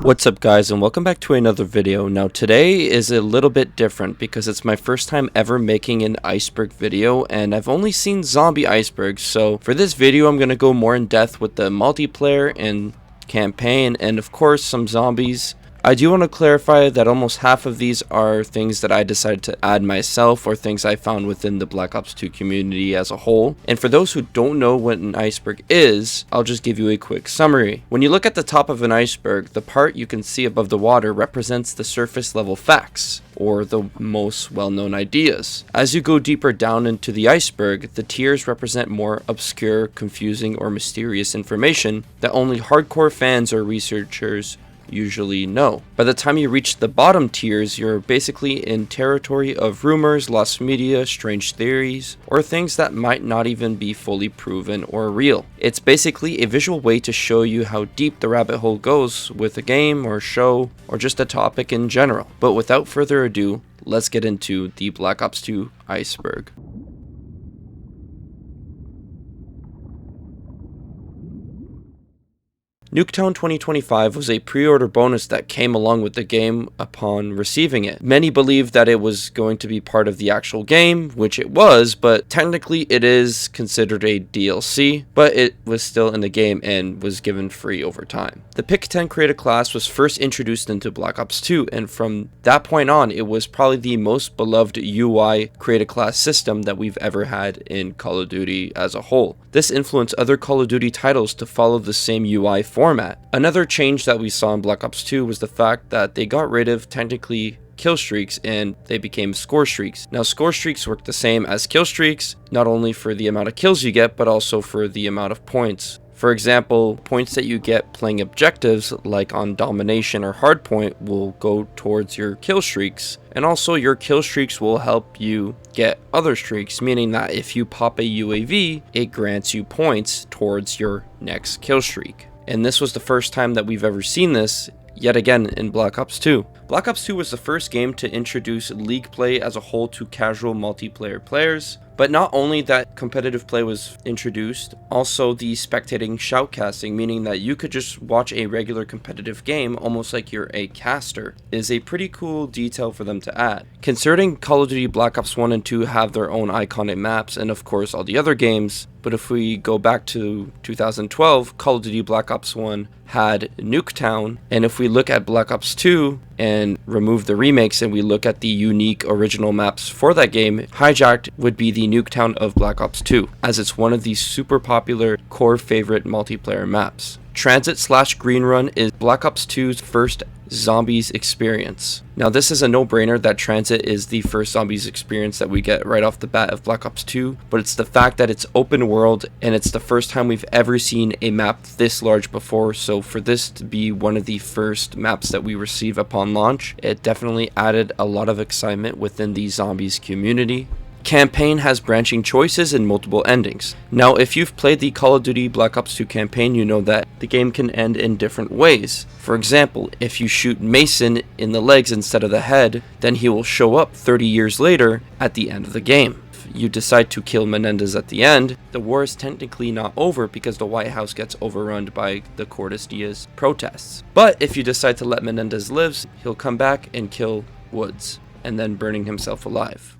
What's up guys, and welcome back to another video. Now today is a little bit different because it's my first time ever making an iceberg video, and I've only seen zombie icebergs. So for this video I'm going to go more in depth with the multiplayer and campaign and of course some zombies. I do want to clarify that almost half of these are things that I decided to add myself or things I found within the Black Ops 2 community as a whole. And for those who don't know what an iceberg is, I'll just give you a quick summary. When you look at the top of an iceberg, the part you can see above the water represents the surface level facts, or the most well-known ideas. As you go deeper down into the iceberg, the tiers represent more obscure, confusing, or mysterious information that only hardcore fans or researchers usually know. By the time you reach the bottom tiers, you're basically in territory of rumors, lost media, strange theories, or things that might not even be fully proven or real. It's basically a visual way to show you how deep the rabbit hole goes with a game or show or just a topic in general. But without further ado, let's get into the Black Ops 2 iceberg. Nuketown 2025 was a pre-order bonus that came along with the game upon receiving it. Many believed that it was going to be part of the actual game, which it was, but technically it is considered a DLC, but it was still in the game and was given free over time. The Pick-10 creator class was first introduced into Black Ops 2, and from that point on, it was probably the most beloved UI creator class system that we've ever had in Call of Duty as a whole. This influenced other Call of Duty titles to follow the same UI format. Another change that we saw in Black Ops 2 was the fact that they got rid of technically kill streaks and they became score streaks. Now score streaks work the same as kill streaks, not only for the amount of kills you get, but also for the amount of points. For example, points that you get playing objectives like on domination or hardpoint will go towards your kill streaks, and also your kill streaks will help you get other streaks, meaning that if you pop a UAV, it grants you points towards your next kill streak. And this was the first time that we've ever seen this yet again in Black Ops 2. Black Ops 2 was the first game to introduce league play as a whole to casual multiplayer players, but not only that competitive play was introduced, also the spectating shoutcasting, meaning that you could just watch a regular competitive game almost like you're a caster, is a pretty cool detail for them to add. Considering Call of Duty Black Ops 1 and 2 have their own iconic maps and of course all the other games, but if we go back to 2012, Call of Duty Black Ops 1 had Nuketown, and if we look at Black Ops 2 and remove the remakes and we look at the unique original maps for that game, Hijacked would be the Nuketown of Black Ops 2, as it's one of the super popular core favorite multiplayer maps. Transit/Green Run is Black Ops 2's first zombies experience. Now this is a no-brainer that Transit is the first zombies experience that we get right off the bat of Black Ops 2, but it's the fact that it's open world and it's the first time we've ever seen a map this large before, so for this to be one of the first maps that we receive upon launch, it definitely added a lot of excitement within the zombies community. Campaign has branching choices and multiple endings. Now if you've played the Call of Duty Black Ops 2 campaign, you know that the game can end in different ways. For example, if you shoot Mason in the legs instead of the head, then he will show up 30 years later at the end of the game. If you decide to kill Menendez at the end, the war is technically not over because the White House gets overrun by the Cortes Diaz protests. But if you decide to let Menendez live, he'll come back and kill Woods, and then burning himself alive.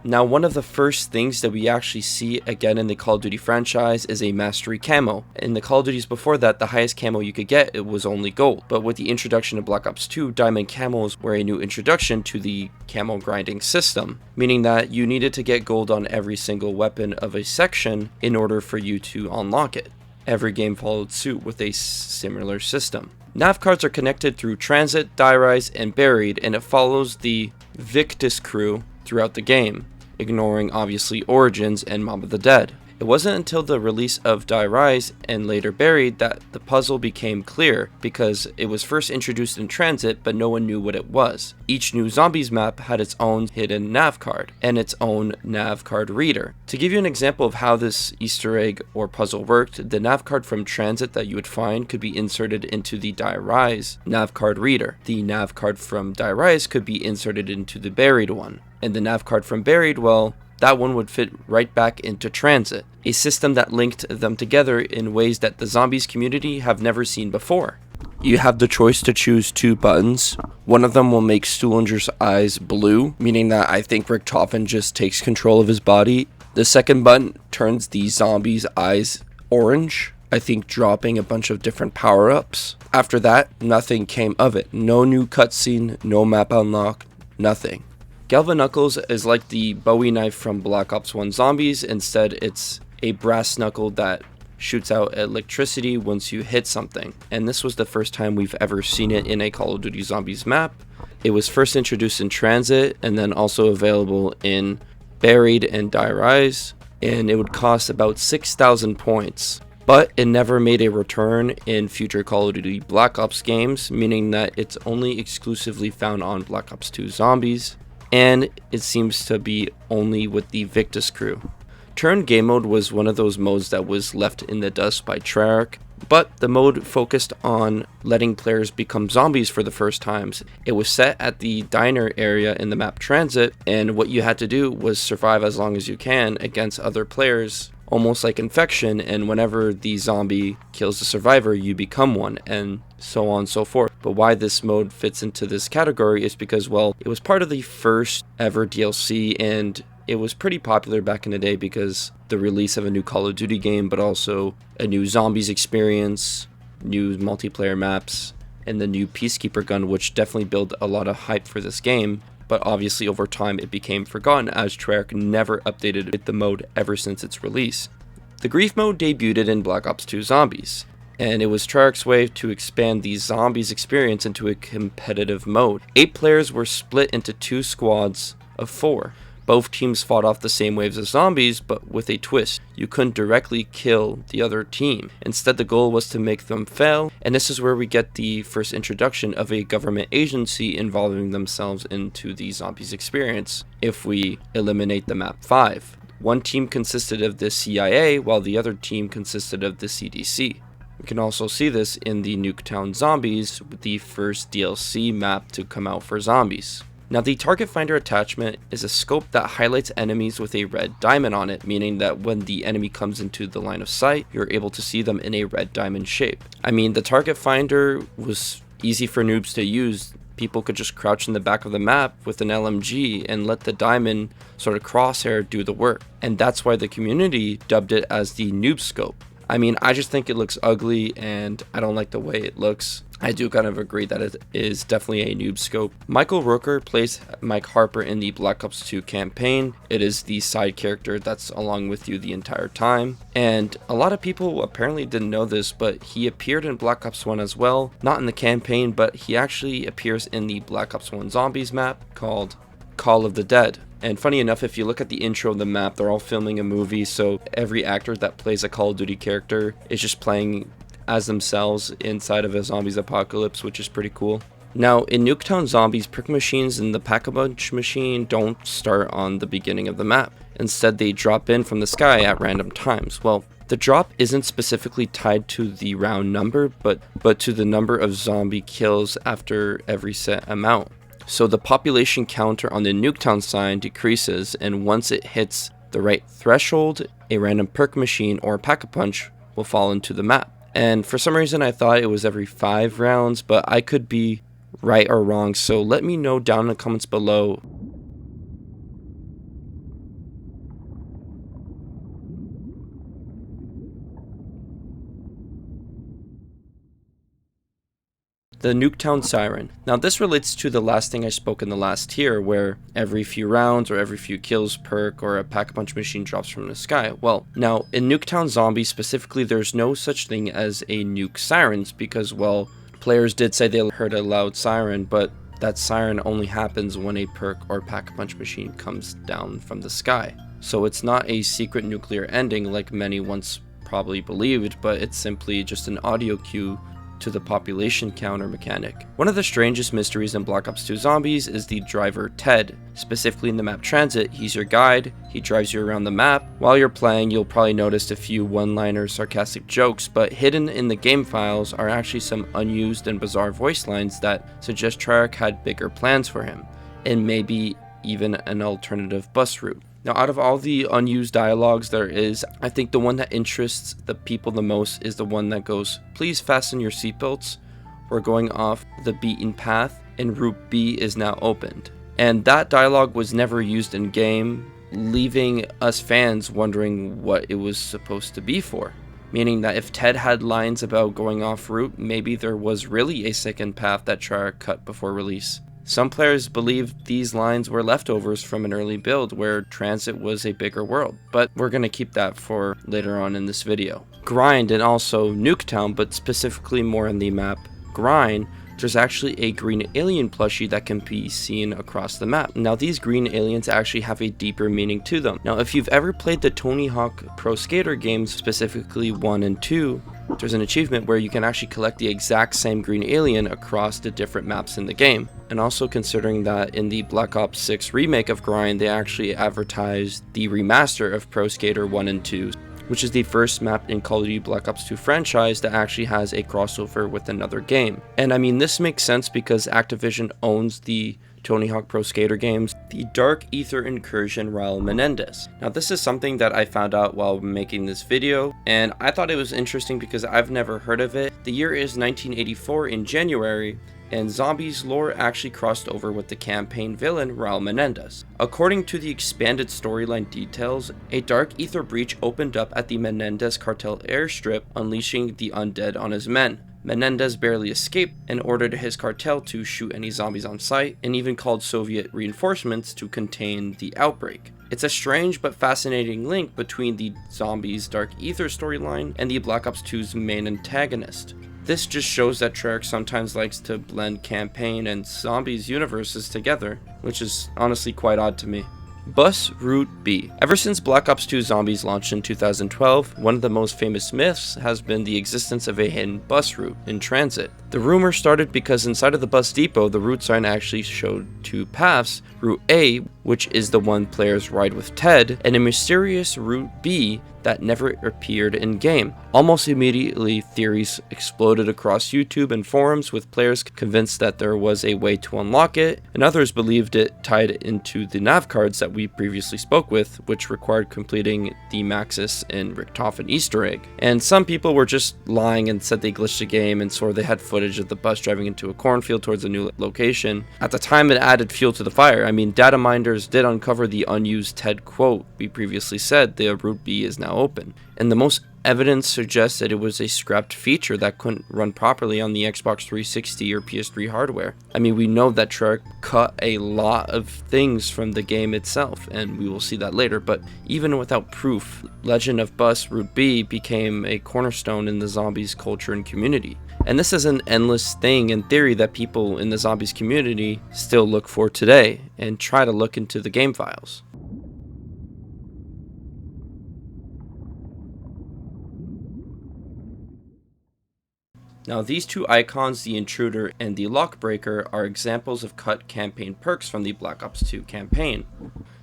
Now one of the first things that we actually see again in the Call of Duty franchise is a mastery camo. In the Call of Duties before that, the highest camo you could get, it was only gold. But with the introduction of Black Ops 2, diamond camos were a new introduction to the camo grinding system, meaning that you needed to get gold on every single weapon of a section in order for you to unlock it. Every game followed suit with a similar system. Nav cards are connected through Transit, Die Rise, and Buried, and it follows the Victus crew throughout the game, ignoring obviously Origins and Mob of the Dead. It wasn't until the release of Die Rise and later Buried that the puzzle became clear, because it was first introduced in Transit but no one knew what it was. Each new zombies map had its own hidden nav card and its own nav card reader. To give you an example of how this Easter egg or puzzle worked, the nav card from Transit that you would find could be inserted into the Die Rise nav card reader. The nav card from Die Rise could be inserted into the Buried one. And the nav card from Buried, well, that one would fit right back into Transit, a system that linked them together in ways that the zombies community have never seen before. You have the choice to choose 2 buttons. One of them will make Stuhlinger's eyes blue, meaning that I think Richtofen just takes control of his body. The second button turns the zombie's eyes orange, I think dropping a bunch of different power-ups. After that, nothing came of it. No new cutscene, no map unlock, nothing. Galvanuckles is like the Bowie knife from Black Ops 1 Zombies. Instead, it's a brass knuckle that shoots out electricity once you hit something. And this was the first time we've ever seen it in a Call of Duty Zombies map. It was first introduced in Transit and then also available in Buried and Die Rise, and it would cost about 6,000 points. But it never made a return in future Call of Duty Black Ops games, meaning that it's only exclusively found on Black Ops 2 Zombies, and it seems to be only with the Victus crew. Turn game mode was one of those modes that was left in the dust by Treyarch, but the mode focused on letting players become zombies for the first times. It was set at the diner area in the map Transit, and what you had to do was survive as long as you can against other players, almost like infection, and whenever the zombie kills the survivor, you become one, and so on and so forth. But why this mode fits into this category is because, well, it was part of the first ever DLC, and it was pretty popular back in the day because the release of a new Call of Duty game, but also a new zombies experience, new multiplayer maps, and the new Peacekeeper gun, which definitely built a lot of hype for this game. But obviously over time it became forgotten as Treyarch never updated the mode ever since its release. The Grief mode debuted in Black Ops 2 Zombies, and it was Treyarch's way to expand the zombies experience into a competitive mode. 8 players were split into 2 squads of 4. Both teams fought off the same waves of zombies, but with a twist. You couldn't directly kill the other team. Instead, the goal was to make them fail, and this is where we get the first introduction of a government agency involving themselves into the zombies experience, if we eliminate the map 5. One team consisted of the CIA, while the other team consisted of the CDC. We can also see this in the Nuketown Zombies, the first DLC map to come out for zombies. Now, the target finder attachment is a scope that highlights enemies with a red diamond on it, meaning that when the enemy comes into the line of sight, you're able to see them in a red diamond shape. I mean, the target finder was easy for noobs to use. People could just crouch in the back of the map with an LMG and let the diamond sort of crosshair do the work. And that's why the community dubbed it as the noob scope. I mean, I just think it looks ugly and I don't like the way it looks. I do kind of agree that it is definitely a noob scope. Michael Rooker plays Mike Harper in the Black Ops 2 campaign. It is the side character that's along with you the entire time. And a lot of people apparently didn't know this, but he appeared in Black Ops 1 as well. Not in the campaign, but he actually appears in the Black Ops 1 Zombies map called Call of the Dead. And funny enough, if you look at the intro of the map, they're all filming a movie, so every actor that plays a Call of Duty character is just playing as themselves inside of a zombies apocalypse, which is pretty cool. Now, in Nuketown Zombies, prick machines and the Pack-a-Punch machine don't start on the beginning of the map. Instead, they drop in from the sky at random times. Well, the drop isn't specifically tied to the round number, but to the number of zombie kills after every set amount. So the population counter on the Nuketown sign decreases, and once it hits the right threshold, a random perk machine or Pack-a-Punch will fall into the map. And for some reason I thought it was every 5 rounds, but I could be right or wrong, so let me know down in the comments below. The Nuketown Siren. Now this relates to the last thing I spoke in the last tier, where every few rounds or every few kills perk or a Pack-a-Punch machine drops from the sky. Well, now in Nuketown Zombies specifically, there's no such thing as a nuke sirens because, well, players did say they heard a loud siren, but that siren only happens when a perk or Pack-a-Punch machine comes down from the sky. So it's not a secret nuclear ending like many once probably believed, but it's simply just an audio cue to the population counter mechanic. One of the strangest mysteries in Black Ops 2 Zombies is the driver Ted. Specifically in the map Transit, he's your guide, he drives you around the map. While you're playing, you'll probably notice a few one-liner sarcastic jokes, but hidden in the game files are actually some unused and bizarre voice lines that suggest Treyarch had bigger plans for him, and maybe even an alternative bus route. Now, out of all the unused dialogues there is, I think the one that interests the people the most is the one that goes, "Please fasten your seatbelts. We're going off the beaten path and Route B is now opened." And that dialogue was never used in game, leaving us fans wondering what it was supposed to be for. Meaning that if Ted had lines about going off route, maybe there was really a second path that Treyarch cut before release. Some players believed these lines were leftovers from an early build where transit was a bigger world, but we're going to keep that for later on in this video. Grind and also Nuketown, but specifically more on the map Grind, there's actually a green alien plushie that can be seen across the map. Now these green aliens actually have a deeper meaning to them. Now if you've ever played the Tony Hawk Pro Skater games, specifically 1 and 2, there's an achievement where you can actually collect the exact same green alien across the different maps in the game. And also considering that in the Black Ops 6 remake of Grind, they actually advertised the remaster of Pro Skater 1 and 2, which is the first map in Call of Duty Black Ops 2 franchise that actually has a crossover with another game. And I mean, this makes sense because Activision owns the Tony Hawk Pro Skater games, the Dark Ether Incursion Raul Menendez. Now this is something that I found out while making this video, and I thought it was interesting because I've never heard of it. The year is 1984 in January, and Zombies lore actually crossed over with the campaign villain Raul Menendez. According to the expanded storyline details, a dark ether breach opened up at the Menendez cartel airstrip, unleashing the undead on his men. Menendez barely escaped and ordered his cartel to shoot any zombies on sight, and even called Soviet reinforcements to contain the outbreak. It's a strange but fascinating link between the Zombies Dark Ether storyline and the Black Ops 2's main antagonist. This just shows that Treyarch sometimes likes to blend campaign and zombies universes together, which is honestly quite odd to me. Bus Route B. Ever since Black Ops 2 Zombies launched in 2012, one of the most famous myths has been the existence of a hidden bus route in transit. The rumor started because inside of the bus depot, the route sign actually showed two paths, Route A, which is the one players ride with Ted, and a mysterious Route B that never appeared in-game. Almost immediately, theories exploded across YouTube and forums, with players convinced that there was a way to unlock it, and others believed it tied into the nav cards that we previously spoke with, which required completing the Maxis and Richtofen Easter egg. And some people were just lying and said they glitched the game and swore they had footage of the bus driving into a cornfield towards a new location. At the time, it added fuel to the fire. I mean, data miners did uncover the unused Ted quote we previously said, "The Route B is now open," and the most evidence suggests that it was a scrapped feature that couldn't run properly on the Xbox 360 or PS3 hardware. I mean, we know that Treyarch cut a lot of things from the game itself, and we will see that later, but even without proof, Legend of Bus Route B became a cornerstone in the zombies culture and community. And this is an endless thing in theory that people in the zombies community still look for today and try to look into the game files. Now these two icons, the Intruder and the Lockbreaker, are examples of cut campaign perks from the Black Ops 2 campaign.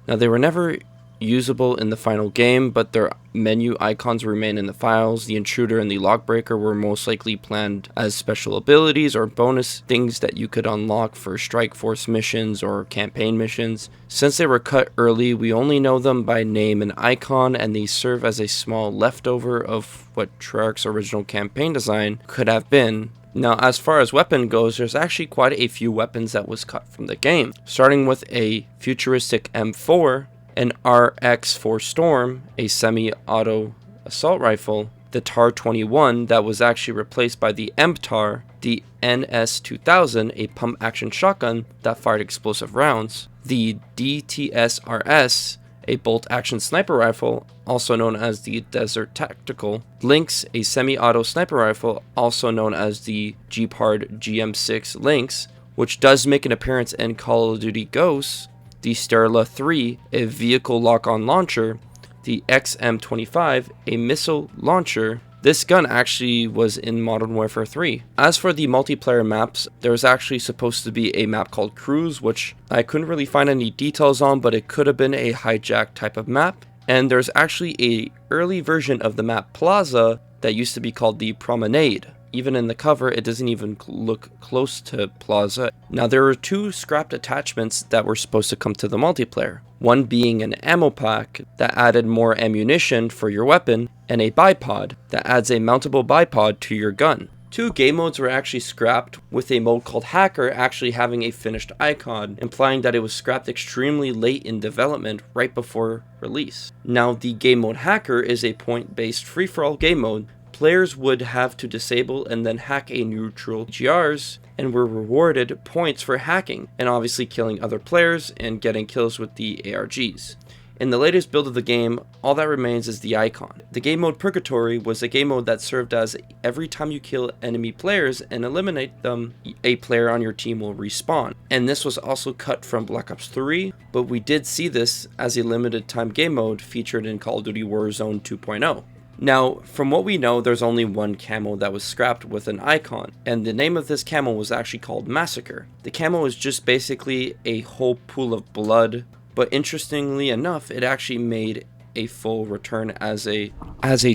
Now they were never usable in the final game, but their menu icons remain in the files. The Intruder and the Lockbreaker were most likely planned as special abilities or bonus things that you could unlock for Strike Force missions or campaign missions. Since they were cut early, we only know them by name and icon, and they serve as a small leftover of what Treyarch's original campaign design could have been. Now, as far as weapon goes, there's actually quite a few weapons that was cut from the game, starting with a futuristic M4, an RX-4 Storm, a semi-auto assault rifle, the TAR-21 that was actually replaced by the MTAR, the NS-2000, a pump-action shotgun that fired explosive rounds, the DTS-RS, a bolt-action sniper rifle, also known as the Desert Tactical, Lynx, a semi-auto sniper rifle, also known as the Jeepard GM6 Lynx, which does make an appearance in Call of Duty Ghosts, the Sterla 3, a vehicle lock-on launcher, the XM25, a missile launcher. This gun actually was in Modern Warfare 3. As for the multiplayer maps, there was actually supposed to be a map called Cruise, which I couldn't really find any details on, but it could have been a hijack type of map. And there's actually a early version of the map Plaza that used to be called the Promenade. even in the cover, it doesn't even look close to Plaza. Now, there were 2 scrapped attachments that were supposed to come to the multiplayer. One being an ammo pack that added more ammunition for your weapon, and a bipod that adds a mountable bipod to your gun. 2 game modes were actually scrapped, with a mode called Hacker actually having a finished icon, implying that it was scrapped extremely late in development, right before release. Now, the game mode Hacker is a point-based free-for-all game mode. Players would have to disable and then hack a neutral GRs, and were rewarded points for hacking, and obviously killing other players and getting kills with the ARGs. In the latest build of the game, all that remains is the icon. The game mode Purgatory was a game mode that served as every time you kill enemy players and eliminate them, a player on your team will respawn. And this was also cut from Black Ops 3, but we did see this as a limited time game mode featured in Call of Duty Warzone 2.0. Now, from what we know, there's only one camo that was scrapped with an icon, and the name of this camo was actually called Massacre. The camo is just basically a whole pool of blood, but interestingly enough, it actually made a full return as a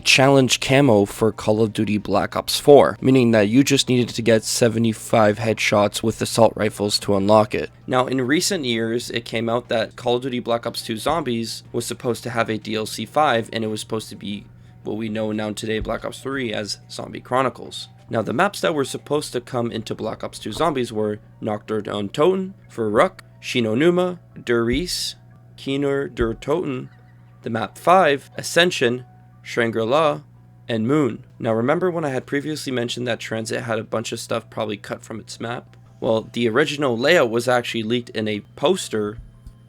challenge camo for Call of Duty Black Ops 4, meaning that you just needed to get 75 headshots with assault rifles to unlock it. Now, in recent years, it came out that Call of Duty Black Ops 2 Zombies was supposed to have a DLC 5, and it was supposed to be what we know now today Black Ops 3 as Zombie Chronicles. Now, the maps that were supposed to come into Black Ops 2 Zombies were Nocturne on Toten, Verrückt, Shinonuma, Der Reis, Keener der Toten, the map 5, Ascension, Shangri-La, and Moon. Now, remember when I had previously mentioned that Transit had a bunch of stuff probably cut from its map? Well, the original layout was actually leaked in a poster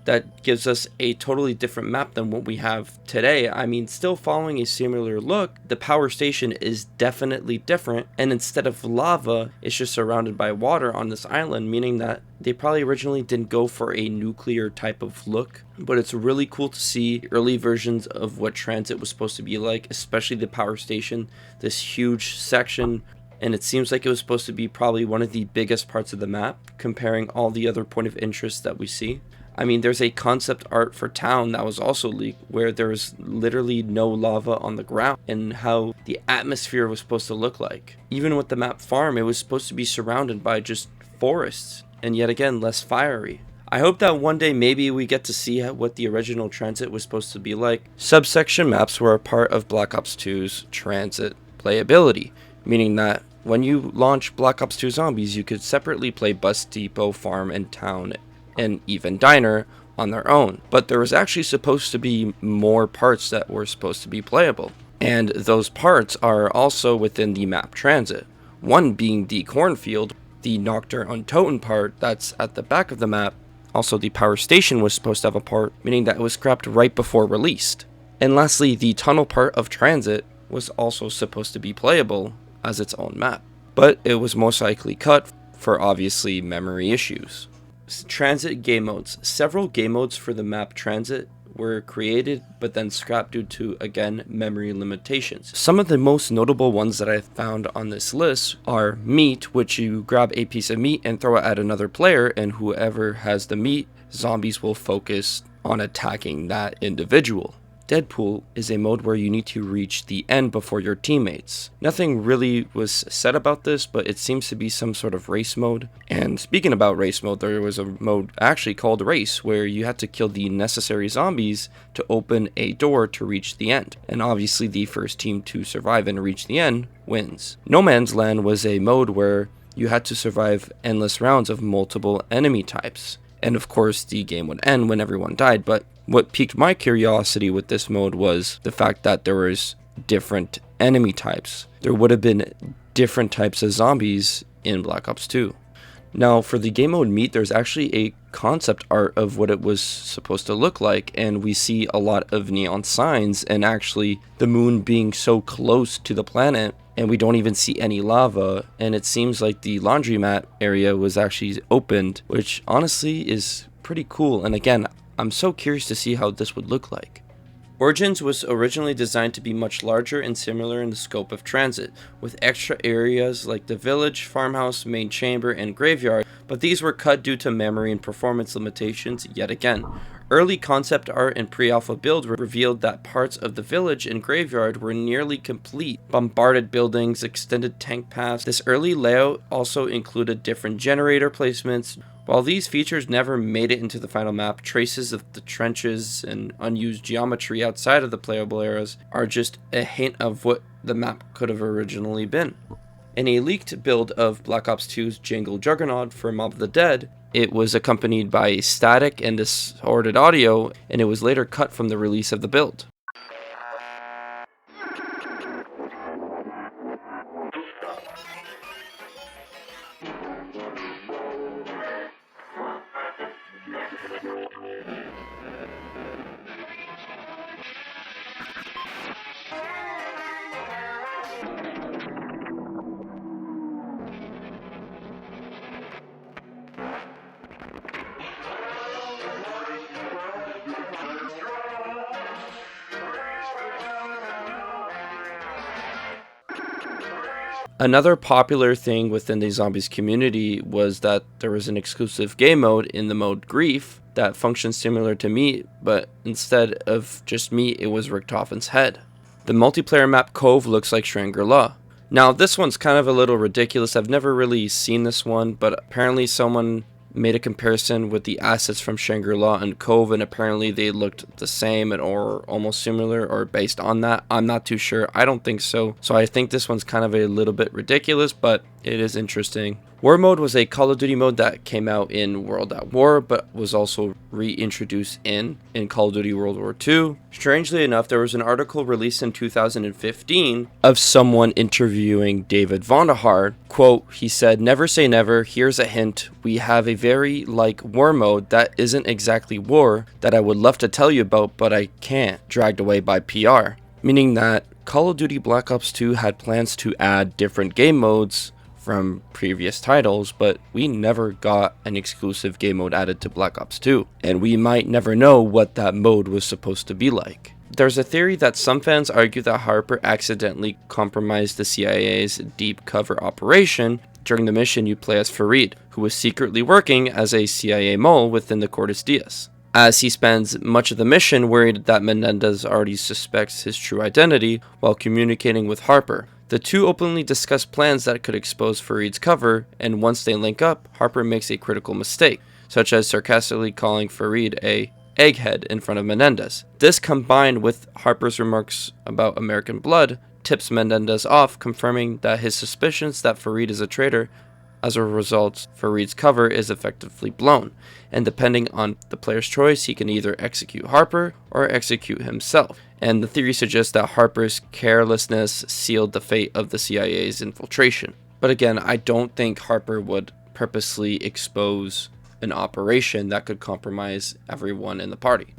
that gives us a totally different map than what we have today. I mean, still following a similar look, the power station is definitely different, and instead of lava, it's just surrounded by water on this island, meaning that they probably originally didn't go for a nuclear type of look. But it's really cool to see early versions of what Transit was supposed to be like, especially the power station, this huge section. And it seems like it was supposed to be probably one of the biggest parts of the map, comparing all the other point of interest that we see. I mean, there's a concept art for town that was also leaked where there was literally no lava on the ground, and how the atmosphere was supposed to look like. Even with the map farm, it was supposed to be surrounded by just forests, and yet again, less fiery. I hope that one day maybe we get to see what the original Transit was supposed to be like. Subsection maps were a part of Black Ops 2's Transit playability, meaning that when you launch Black Ops 2 Zombies, you could separately play Bus Depot, Farm, and Town, and even Diner on their own. But there was actually supposed to be more parts that were supposed to be playable. And those parts are also within the map Transit. One being the cornfield, the Nocturne on Toten part that's at the back of the map. Also, the power station was supposed to have a part, meaning that it was scrapped right before released. And lastly, the tunnel part of Transit was also supposed to be playable as its own map. But it was most likely cut for obviously memory issues. Transit game modes. Several game modes for the map Transit were created but then scrapped due to, again, memory limitations. Some of the most notable ones that I found on this list are Meat, which you grab a piece of meat and throw it at another player, and whoever has the meat, zombies will focus on attacking that individual. Deadpool is a mode where you need to reach the end before your teammates. Nothing really was said about this, but it seems to be some sort of race mode. And speaking about race mode, there was a mode actually called Race, where you had to kill the necessary zombies to open a door to reach the end. And obviously the first team to survive and reach the end wins. No Man's Land was a mode where you had to survive endless rounds of multiple enemy types. And of course the game would end when everyone died, but what piqued my curiosity with this mode was the fact that there was different enemy types. There would have been different types of zombies in Black Ops 2. Now, for the game mode Meat, there's actually a concept art of what it was supposed to look like, and we see a lot of neon signs, and actually the moon being so close to the planet, and we don't even see any lava, and it seems like the laundromat area was actually opened, which honestly is pretty cool. And again, I'm so curious to see how this would look like. Origins was originally designed to be much larger and similar in the scope of Transit, with extra areas like the village, farmhouse, main chamber, and graveyard, but these were cut due to memory and performance limitations yet again. Early concept art and pre-alpha build revealed that parts of the village and graveyard were nearly complete. Bombarded buildings, extended tank paths. This early layout also included different generator placements. While these features never made it into the final map, traces of the trenches and unused geometry outside of the playable areas are just a hint of what the map could have originally been. In a leaked build of Black Ops 2's Jungle Juggernaut for Mob of the Dead, it was accompanied by static and distorted audio, and it was later cut from the release of the build. Another popular thing within the zombies community was that there was an exclusive game mode in the mode Grief that functioned similar to Meat, but instead of just Meat, it was Richtofen's head. The multiplayer map Cove looks like Shangri-La. Now this one's kind of a little ridiculous. I've never really seen this one, but apparently someone made a comparison with the assets from Shangri-La and Cove, and apparently they looked the same or almost similar or based on that. I'm not too sure. I don't think so. So I think this one's kind of a little bit ridiculous, but it is interesting. War mode was a Call of Duty mode that came out in World at War, but was also reintroduced in Call of Duty World War II. Strangely enough, there was an article released in 2015 of someone interviewing David Vonderhaar. Quote, he said, "Never say never, here's a hint. We have a very like war mode that isn't exactly war that I would love to tell you about, but I can't, dragged away by PR." Meaning that Call of Duty Black Ops 2 had plans to add different game modes from previous titles, but we never got an exclusive game mode added to Black Ops 2, and we might never know what that mode was supposed to be like. There's a theory that some fans argue that Harper accidentally compromised the CIA's deep cover operation. During the mission, you play as Farid, who was secretly working as a CIA mole within the Cortes Diaz, as he spends much of the mission worried that Menendez already suspects his true identity while communicating with Harper. The two openly discuss plans that could expose Farid's cover, and once they link up, Harper makes a critical mistake, such as sarcastically calling Farid a egghead in front of Menendez. This, combined with Harper's remarks about American blood, tips Menendez off, confirming that his suspicions that Farid is a traitor. As a result, Farid's cover is effectively blown, and depending on the player's choice, he can either execute Harper or execute himself. And the theory suggests that Harper's carelessness sealed the fate of the CIA's infiltration. But again, I don't think Harper would purposely expose an operation that could compromise everyone in the party.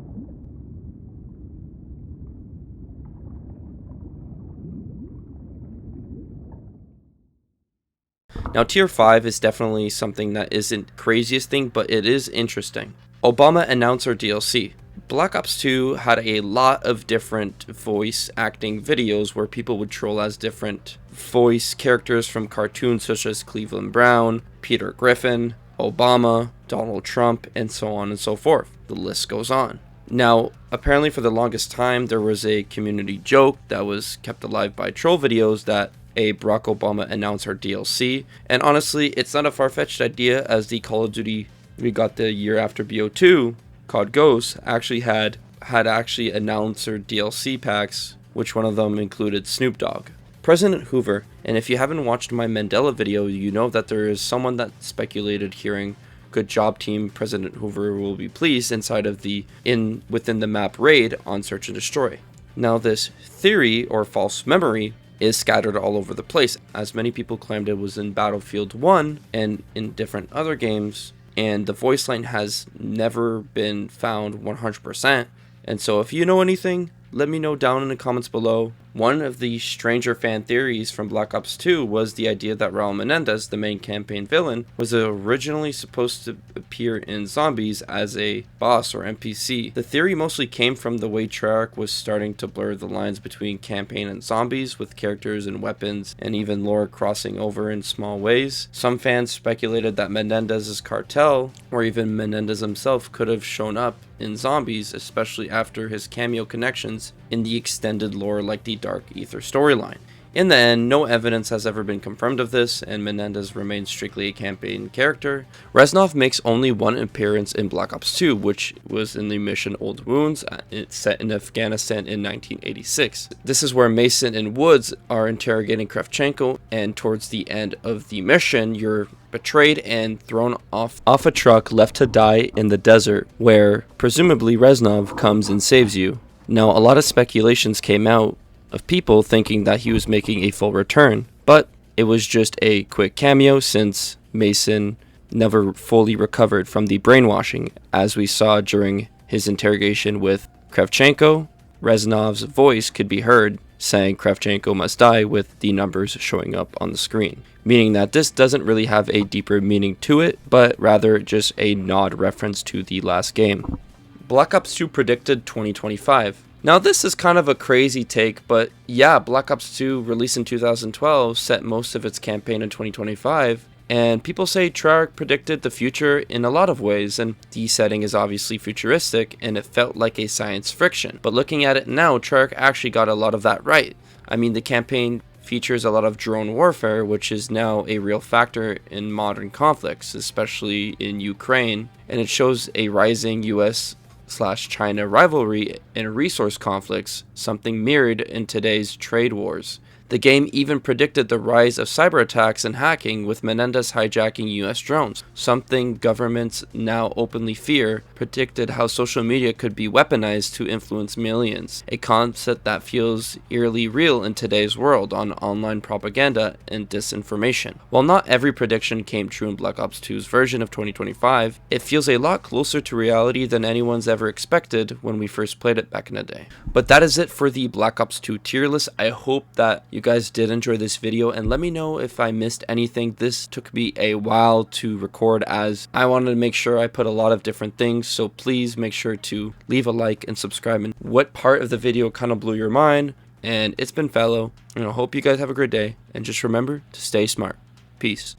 Now, Tier 5 is definitely something that isn't craziest thing, but it is interesting. Obama announcer DLC. Black Ops 2 had a lot of different voice acting videos where people would troll as different voice characters from cartoons such as Cleveland Brown, Peter Griffin, Obama, Donald Trump, and so on and so forth. The list goes on. Now, apparently for the longest time, there was a community joke that was kept alive by troll videos that a Barack Obama announcer DLC, and honestly, it's not a far-fetched idea, as the Call of Duty we got the year after BO2, called Ghosts, actually had announcer DLC packs, which one of them included Snoop Dogg. President Hoover, and if you haven't watched my Mandela video, you know that there is someone that speculated hearing "Good job, team, President Hoover will be pleased" inside of within the map raid on Search and Destroy. Now, this theory or false memory is scattered all over the place, as many people claimed it was in Battlefield 1 and in different other games, and the voice line has never been found 100%. And so if you know anything, let me know down in the comments below. One of the stranger fan theories from Black Ops 2 was the idea that Raul Menendez, the main campaign villain, was originally supposed to appear in Zombies as a boss or NPC. The theory mostly came from the way Treyarch was starting to blur the lines between campaign and Zombies, with characters and weapons and even lore crossing over in small ways. Some fans speculated that Menendez's cartel, or even Menendez himself, could have shown up in Zombies, especially after his cameo connections in the extended lore like the Dark Ether storyline. In the end, no evidence has ever been confirmed of this, and Menendez remains strictly a campaign character. Reznov makes only one appearance in Black Ops 2, which was in the mission Old Wounds. It's set in Afghanistan in 1986. This is where Mason and Woods are interrogating Kravchenko, and towards the end of the mission, you're betrayed and thrown off a truck left to die in the desert, where presumably Reznov comes and saves you. Now, a lot of speculations came out of people thinking that he was making a full return, but it was just a quick cameo since Mason never fully recovered from the brainwashing, as we saw during his interrogation with Kravchenko. Reznov's voice could be heard saying Kravchenko must die with the numbers showing up on the screen, meaning that this doesn't really have a deeper meaning to it, but rather just a nod reference to the last game. Black Ops 2 predicted 2025. Now this is kind of a crazy take, but yeah, Black Ops 2 released in 2012 set most of its campaign in 2025, and people say Treyarch predicted the future in a lot of ways, and the setting is obviously futuristic and it felt like a science fiction. But looking at it now, Treyarch actually got a lot of that right. I mean, the campaign features a lot of drone warfare, which is now a real factor in modern conflicts, especially in Ukraine, and it shows a rising US/China rivalry and resource conflicts, something mirrored in today's trade wars. The game even predicted the rise of cyber attacks and hacking, with Menendez hijacking US drones, something governments now openly fear. Predicted how social media could be weaponized to influence millions, a concept that feels eerily real in today's world on online propaganda and disinformation. While not every prediction came true in Black Ops 2's version of 2025, it feels a lot closer to reality than anyone's ever expected when we first played it back in the day. But that is it for the Black Ops 2 tier list. I hope that you guys did enjoy this video, and let me know if I missed anything. This took me a while to record as I wanted to make sure I put a lot of different things, so please make sure to leave a like and subscribe. And what part of the video kind of blew your mind? And it's been Fellow, and I hope you guys have a great day, and just remember to stay smart. Peace.